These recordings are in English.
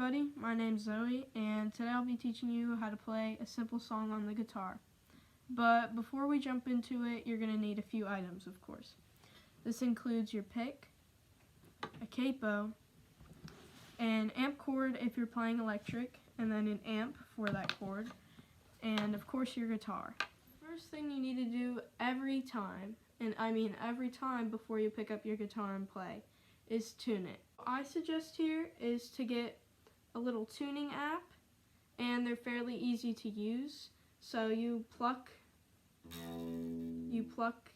everybody, my name's Zoe, and today I'll be teaching you how to play a simple song on the guitar. But before we jump into it, you're going to need a few items, of course. This includes your pick, a capo, an amp cord if you're playing electric, and then an amp for that chord, and of course your guitar. First thing you need to do every time, and I mean every time before you pick up your guitar and play, is tune it. What I suggest here is to get a little tuning app, and they're fairly easy to use. So you pluck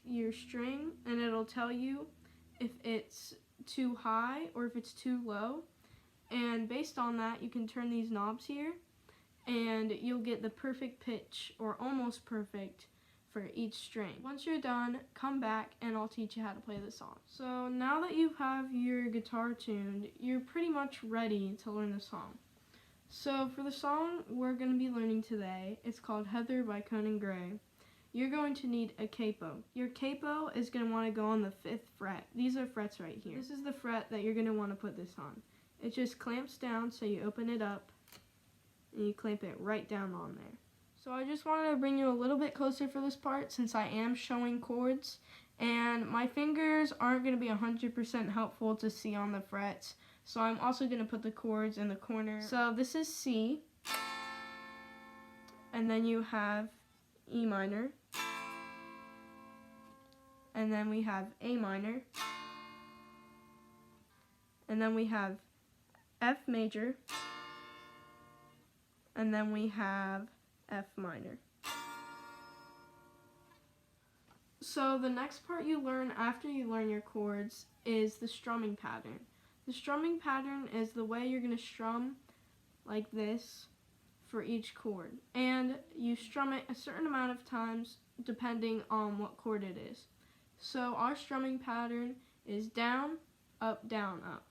your string and it'll tell you if it's too high or if it's too low, and based on that you can turn these knobs here and you'll get the perfect pitch or almost perfect for each string. Once you're done, come back and I'll teach you how to play the song. So now that you have your guitar tuned, you're pretty much ready to learn the song. So for the song we're going to be learning today, it's called Heather by Conan. You're going to need a capo. Your capo is going to want to go on the 5th fret. These are frets right here. This is the fret that you're going to want to put this on. It just clamps down, so you open it up and you clamp it right down on there. So I just wanted to bring you a little bit closer for this part since I am showing chords, and my fingers aren't going to be 100% helpful to see on the frets, so I'm also going to put the chords in the corner. So this is C, and then you have E minor, and then we have A minor, and then we have F major, and then we have F minor. So the next part you learn after you learn your chords is the strumming pattern. The strumming pattern is the way you're going to strum like this for each chord. And you strum it a certain amount of times depending on what chord it is. So our strumming pattern is down, up, down, up.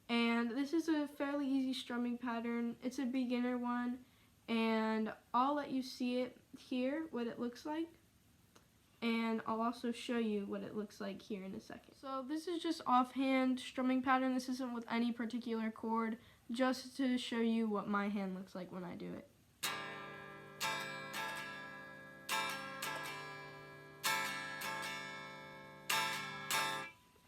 And this is a fairly easy strumming pattern. It's a beginner one, and I'll let you see it here, what it looks like, and I'll also show you what it looks like here in a second. So this is just offhand strumming pattern. This isn't with any particular chord, just to show you what my hand looks like when I do it.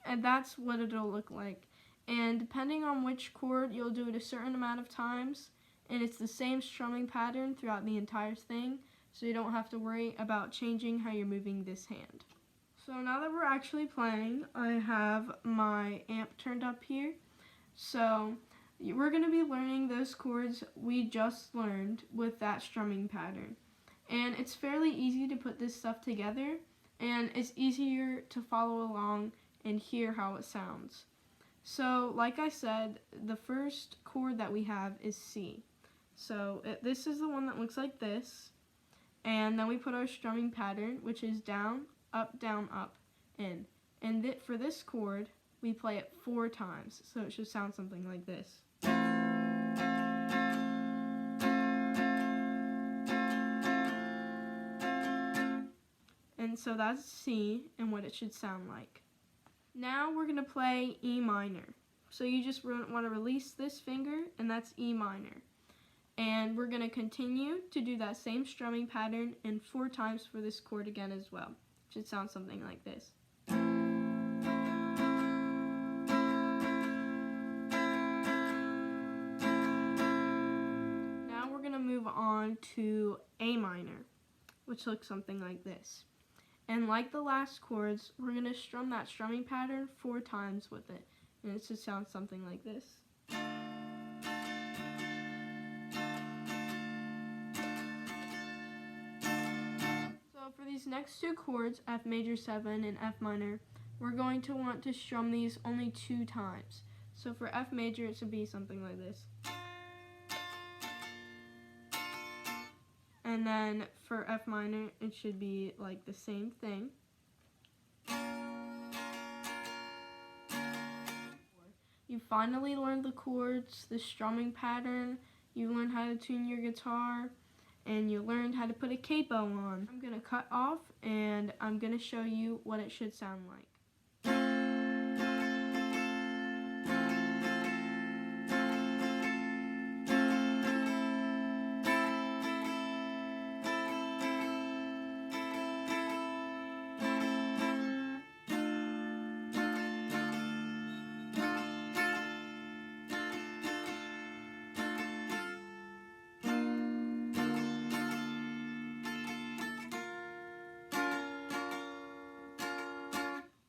And that's what it'll look like. And depending on which chord, you'll do it a certain amount of times, and it's the same strumming pattern throughout the entire thing, so you don't have to worry about changing how you're moving this hand. So now that we're actually playing, I have my amp turned up here. So we're going to be learning those chords we just learned with that strumming pattern. And it's fairly easy to put this stuff together, and it's easier to follow along and hear how it sounds. So, like I said, the first chord that we have is C. So, this is the one that looks like this. And then we put our strumming pattern, which is down, up, in. And for this chord, we play it 4 times. So, it should sound something like this. And so that's C and what it should sound like. Now we're going to play E minor. So you just want to release this finger, and that's E minor. And we're going to continue to do that same strumming pattern and 4 times for this chord again as well. It should sound something like this. Now we're going to move on to A minor, which looks something like this. And like the last chords, we're going to strum that strumming pattern 4 times with it. And it should sound something like this. So for these next 2 chords, F major 7 and F minor, we're going to want to strum these only 2 times. So for F major, it should be something like this. And then for F minor, it should be like the same thing. You finally learned the chords, the strumming pattern, you learned how to tune your guitar, and you learned how to put a capo on. I'm going to cut off, and I'm going to show you what it should sound like.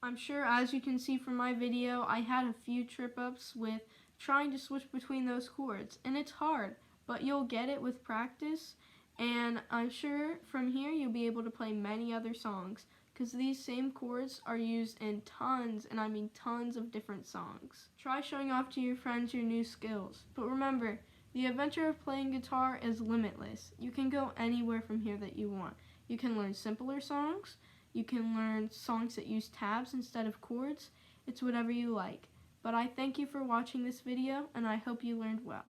I'm sure, as you can see from my video, I had a few trip-ups with trying to switch between those chords, and it's hard, but you'll get it with practice, and I'm sure from here you'll be able to play many other songs, because these same chords are used in tons, and I mean tons of different songs. Try showing off to your friends your new skills, but remember, the adventure of playing guitar is limitless. You can go anywhere from here that you want. You can learn simpler songs, you can learn songs that use tabs instead of chords. It's whatever you like. But I thank you for watching this video, and I hope you learned well.